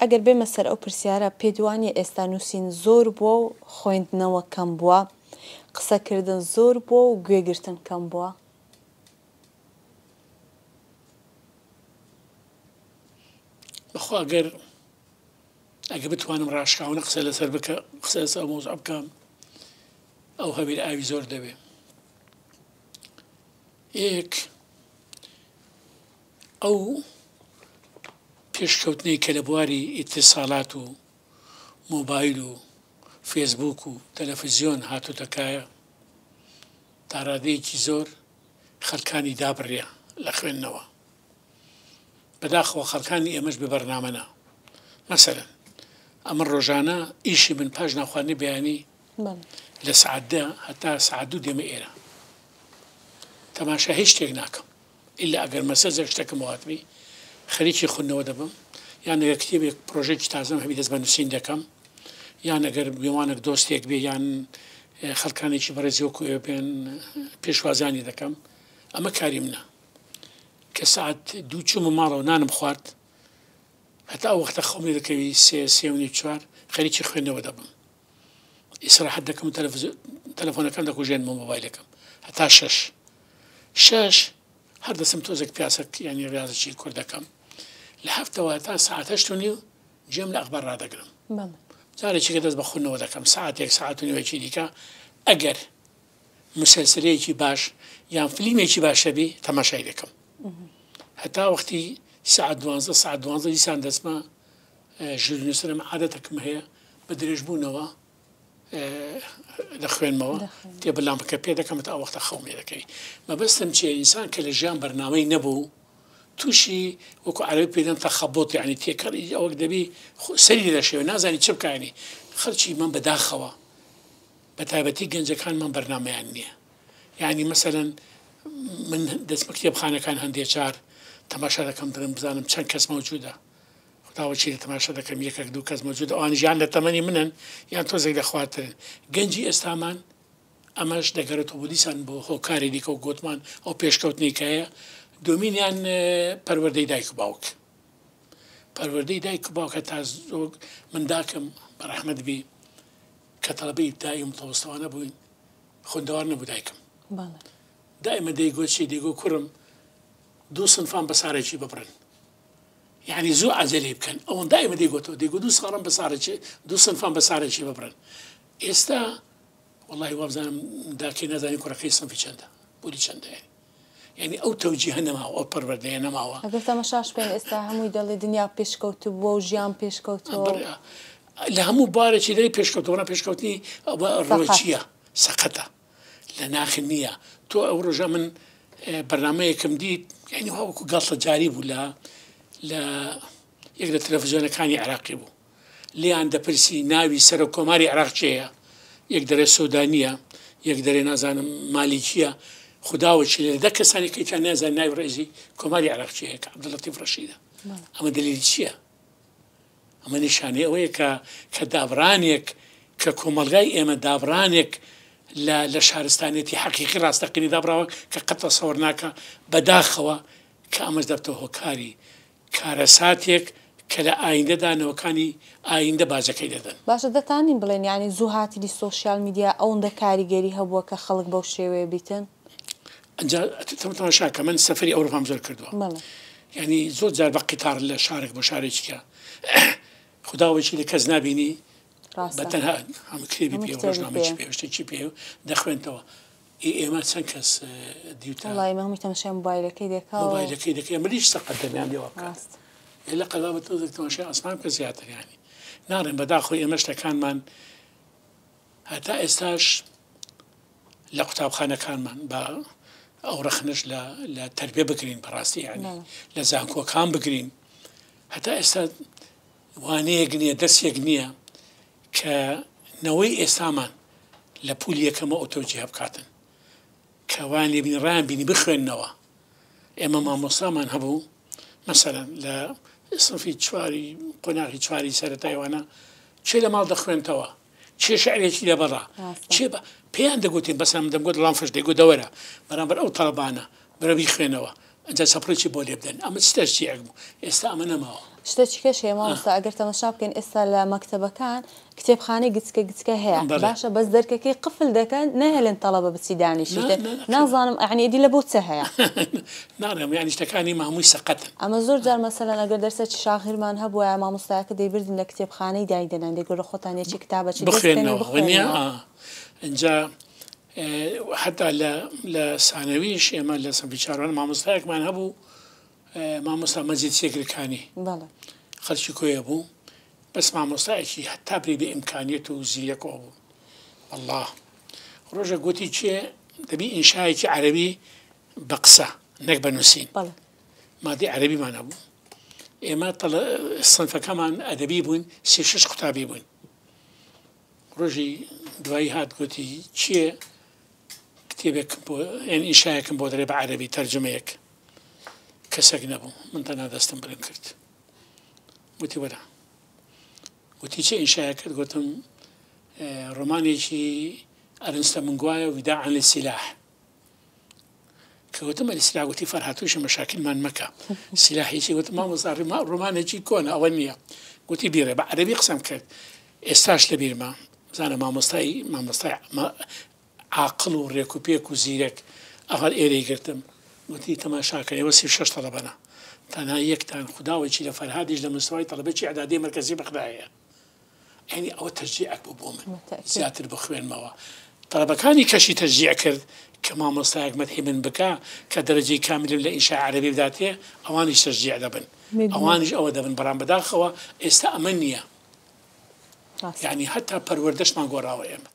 ئەگەر بێمە سەر ئەو پرسیارە پێدوانیە ئێستا نووسین زۆر بووە و خوێندنەوە کەم بووە، قسەکردن زۆر بووە و گوێگرتن کەم بووە؟ بەخوا ئەگە بتوانم ڕاشکاونە قسە لەسەر بکە قسە لەسەر مۆزوع بکەم ئەو هەبیر ئاوی زۆر دەبێ. یەک ئەو پێشکەوتنەی کە لە بواری ئیتیساڵات و مۆبایل و فێسبوک و تەلەڤیزیۆن هاتووتەکایە تا ڕادەیەکی زۆر خەڵکانی دابڕێ لە خوێندنەوە. بەداخەوە خەڵکانی ئێمەش بە بەرنامەنا. مەسەلەن ئەمە ڕۆژانە ئیشی من پاش ناخواردنی بەیانی لە سعاتدا هەتا سعات 2 دێمە ئێرە تەماشا هیچ شتێک ناکەم ئیلا ئەگەر مەسەجە شتێکم واتبی خەریکی خوندنەوە دەبم، یان ئەگەر کتێبێک پرۆژێکی تازەم هەبی دەست بە نووسین دەکەم، یان ئەگەر میوانێک دۆستێک بێ یان خەڵکانێکی بەڕێزیوەکو بێن پێشوازانی دەکەم. ئەمە کاری منە کە سعات 2 چوومە ماڵەوە نانم خوارد هەتا ئەو وەختە خەڵمی دەکەوی 3:30 خەریکی خوێندنەوە دەبم، ئیسراحەت دەکەم و تەلەفۆنەکەم دەکوژێنمە مۆبایلەکەم هەتا 6 هەر دەسم تۆزێک پیاسەک ینی ڕاضێکی کورد دەکەم لە هەفتەوە تا ساعت 8:30 جێم لە ئەخبار ڕادەگرم. جارێکیکە دەست بە خوێندنەوە دەکەم ساعتێک ساعت و نیوەکی دیکە. ئەگەر مسلسلەیەکی باش یان فلیمێکی باشە بی تەماشای دەکەم هەتا وەختی ساعت 12 ساعت 12 دیسان دەستمە ژورنووسەرم عادەتەکەم هەیە بە درێژبوونەوە دەخوێنمەوە تێبەلامپەکە پێ دەکەم تا ئەو وەختە خەومێ دەکەوی. مەبەستم چیە ئینسان کە لە ژیان بەرنامەی نەبوو تووشی وەکو عەرەبی پێدەن تەخەبوت یعنی تێکەڵی ئەوەک دەبی سەری دەشێوە نازانی چ بکانی. خەڵکی من بەداخەوە بە تایبەتی گەنجەکانمان بەرنامەیان نییە. یعنی مەسەلەن من دەستمە کتێبخانەکان هەندێک جار تەماشا دەکەم دەڵێم بزانم چەند کەس مەوجودە، خداوەچی لە تەماشا دەکەم 1-2 کەس مەوجودە، ئەوان ژیان لە تەمەنی منن یان تۆزێک لە خواترن. گەنجی ئێستامان ئەمەش دەگەڕێتەوە بۆ دیسان بۆ هۆکاری دیکە و گوتمان ئەو پێشکەوتنی کەیە دومینیان پەروەردەی دایک و باوک. پەروەردەی دایک و باوکە تا زۆر من داکەم بەڕەحمەت بی کە تەڵەبەی ئیبتیدایی و متەوەسطەوانە بووین خوێندەوار نەبوو دایکم. دائمە دەیگۆ کوڕم 2 سنفان بەسارێکی ببڕن، یعنی زوو عەجەلەی بکەن. ئەوەن دائمە دەیگۆتەوە 2 ساڵم بەسارێکی 2 سنفان بەسارێکی ببڕن. ئێستا وەڵڵاهی وابزانم داکەی نازانی کوڕەکەی سنفی چەندە بوری چەندە، یعنی ئەو تەوجیهە نەماوە ئەو پەروەردەیە نەماوە. ئەگەر تەماشاش بکەین ئێستا هەمووی دەڵێ دنیا پێشکەوتووە و ژیان پێشکەوتووە لە هەموو بارێکی دەی پێشکەوتووە پێشکەوتنی ڕۆیچیە سەقەتە لە ناخن نییە. تۆ ئەو ڕۆژە من بەرنامەیەکم دیت یعنی وەکو گەڵتە جاری بوو لە یەک لە تەلەڤیزیۆنەکانی عێراقی بوو لیان دەپرسی ناوی سەر و کۆماری عێراق چێیە، یەک دەرێ سۆدانیە یەک دەرێ نازانم مالیکیە، خداوەچی لە 10 کەسانی کەیتیان نازان ناوی ڕێزی کۆماری عێراق چێیە کە عەبدوڵەتیف ڕەشیدە. ئەمە دلیلی چییە؟ ئەمە نیشانەی ئەوەیە کە دابڕانێک کە کۆمەلگای ئێمە دابڕانێک لە شارستانێتی حەقیقی ڕاستەقینی دابراوە کە قەت تەسەووڕ ناکە بەداخەوە کە ئەمەش دەبتەوە هۆکاری کارەساتێک کە لە ئایندەدا نەوەکانی ئایندە باجەکەی دەدەن. باشە دەتانین بڵێن یعنی زوو هاتیلی سۆشیال میدیا ئەوەندە کاریگەری هەبووە کە خەڵک بەو شێوەیە بیتن؟ تەماشا کە من سەفەری ئەوروپام زۆر کردووە، یعنی زۆر جار بە قیتار لە شارێک بۆ شارێکیکە خداوەچی لە کەس نبینی بەتەنها هەموو کتێبی پێ ڕۆژنامەیەکی پێ شتێکی پێ دەخوێنتەوە. ئێمە چەند کەس دیوتە وەڵڵاهی هەمووی تەماشای مۆبایلەکەی دەکەی ئەمەریش سەقەت دەمیان لێوە بکات لە قەڵاوە تۆ تەماشای ئاسمان کە زیاتر ینی ناڕێن بەداخۆی ئێمە شتەکانمان هەتا ئێستاش لە قوتابخانەکانمان بە ئەو ڕەخنش لە تەربیە بگرین بەڕاستی ینی لە زانکۆکان بگرین هەتا ئێستا وانەیەک نییە دەستێک نییە کە نەوەی ئێستامان لە پولی یەکەمە ئۆتۆجیه بکاتن کەوان لێ بینی ڕیان بینی بخوێننەوە. ئێمە مامۆستامان هەبوو مەسەلەن لە سنفی چواری قۆناغی چواری سەرەتایوانە چێ لە ماڵ دەخوێنتەوە چێ شعرێکی لەبەڕا چێ پێیان دەگوتین بەسە من دەمگوت ڵام فش دەیگو دەوەرە بەرامبەر ئەو تەڵەبانە بەرە بیخوێنەوە ئەجا سەپڕێکی بۆ لێ بدەن ئەمە تەشجیعێک بوو ئێستا ئەمە نەماوە شتێکی کەشێ مامۆستا ئەگەر تەماشا بکەین ئێستا لە مەکتەبەکان کتێبخانەی گچکە هەیە باشە بەس دەرکەکەی قفل دەکەن نەهێڵن تەڵەبە بچی دانیشتن نازانم ئەعنی ئیدی لە بۆ چە هەیە ناڕێم یانی شتەکانی مامووی سەقەتن ئەمە زۆر جار مەسەلەن ئەگەر دەرسێکی شاغیرمان هەبووە مامۆستایەکە دەیبردن لە کتێبخانەی دایدەنان دەیگۆڕە خۆتانێکی کتابەکی بخوێنەوە اینجا حتا لە سانەویش ئێمە لە سەمفی چاروان مامۆستایەکمان هەبوو مامۆستا مەجید سێگرەکانی خەڵکی کۆیە بوو بەس مامۆستایەکی هەتا بێ بە ئیمکانیەت و زیرەکەوە بوو والله ڕۆژە گوتی چێ دەبی ئینشایەکی عەرەبی بە قسە نەک بە نووسین مادەی عەرەبیمان هەبوو ئێمە سنفەکەمان ئەدەبی بووین 36 قوتابی بووین ڕۆژی دوایی هات گوتی چییە کتێبێکم بۆ ئینشایەکم بۆ دەرێ بە عەرەبی تەرجمەیەک کەسێک نەبوو من تەنها دەستم برم کرد وتی وەرە وتی چه ئینشایەکەت گوتم ڕۆمانێکی ئەرنستە منگوایە وداعا للسلاح کە گوتم السلاح گوتی فەرهاتووشە مەشاکلمان مەکە سلاحێکی گوتم مامۆستا ڕۆمانێکی کۆنە ئەوە نییە گوتی بیرە بە عەرەبی قسەم کرد ئێستاش لە بیرما بزانە مامۆستای عاقڵ و ڕێک و پێک و زیرەک ئەوەر ئێرەی گرتم وتی تەماشاکەنەوە 36 تەڵەبەنە تەنها یەکتان خوداوەکی لە فەرهادیش لە مستوای تەڵەبەکی ئەعدادی مەرکەزی بەغدایە یعنی ئەوە تەشجیعێک بوو بۆ من زیاتر بخوێنمەوە تەڵەبەکانی کەشی تەشجیع کرد کە مامۆستایەک مەدحی من بکە کە دەرەجەی کاملم لە ئینشا عەرەبی بداتێ ئەوانیش تەشجیع دەبن ئەوانیش ئەوە دەبن بەڕام بەداخەوە ئێستا ئەمە نییە یعنی هەتا پەروەردەشمان گۆڕاوە ئێمە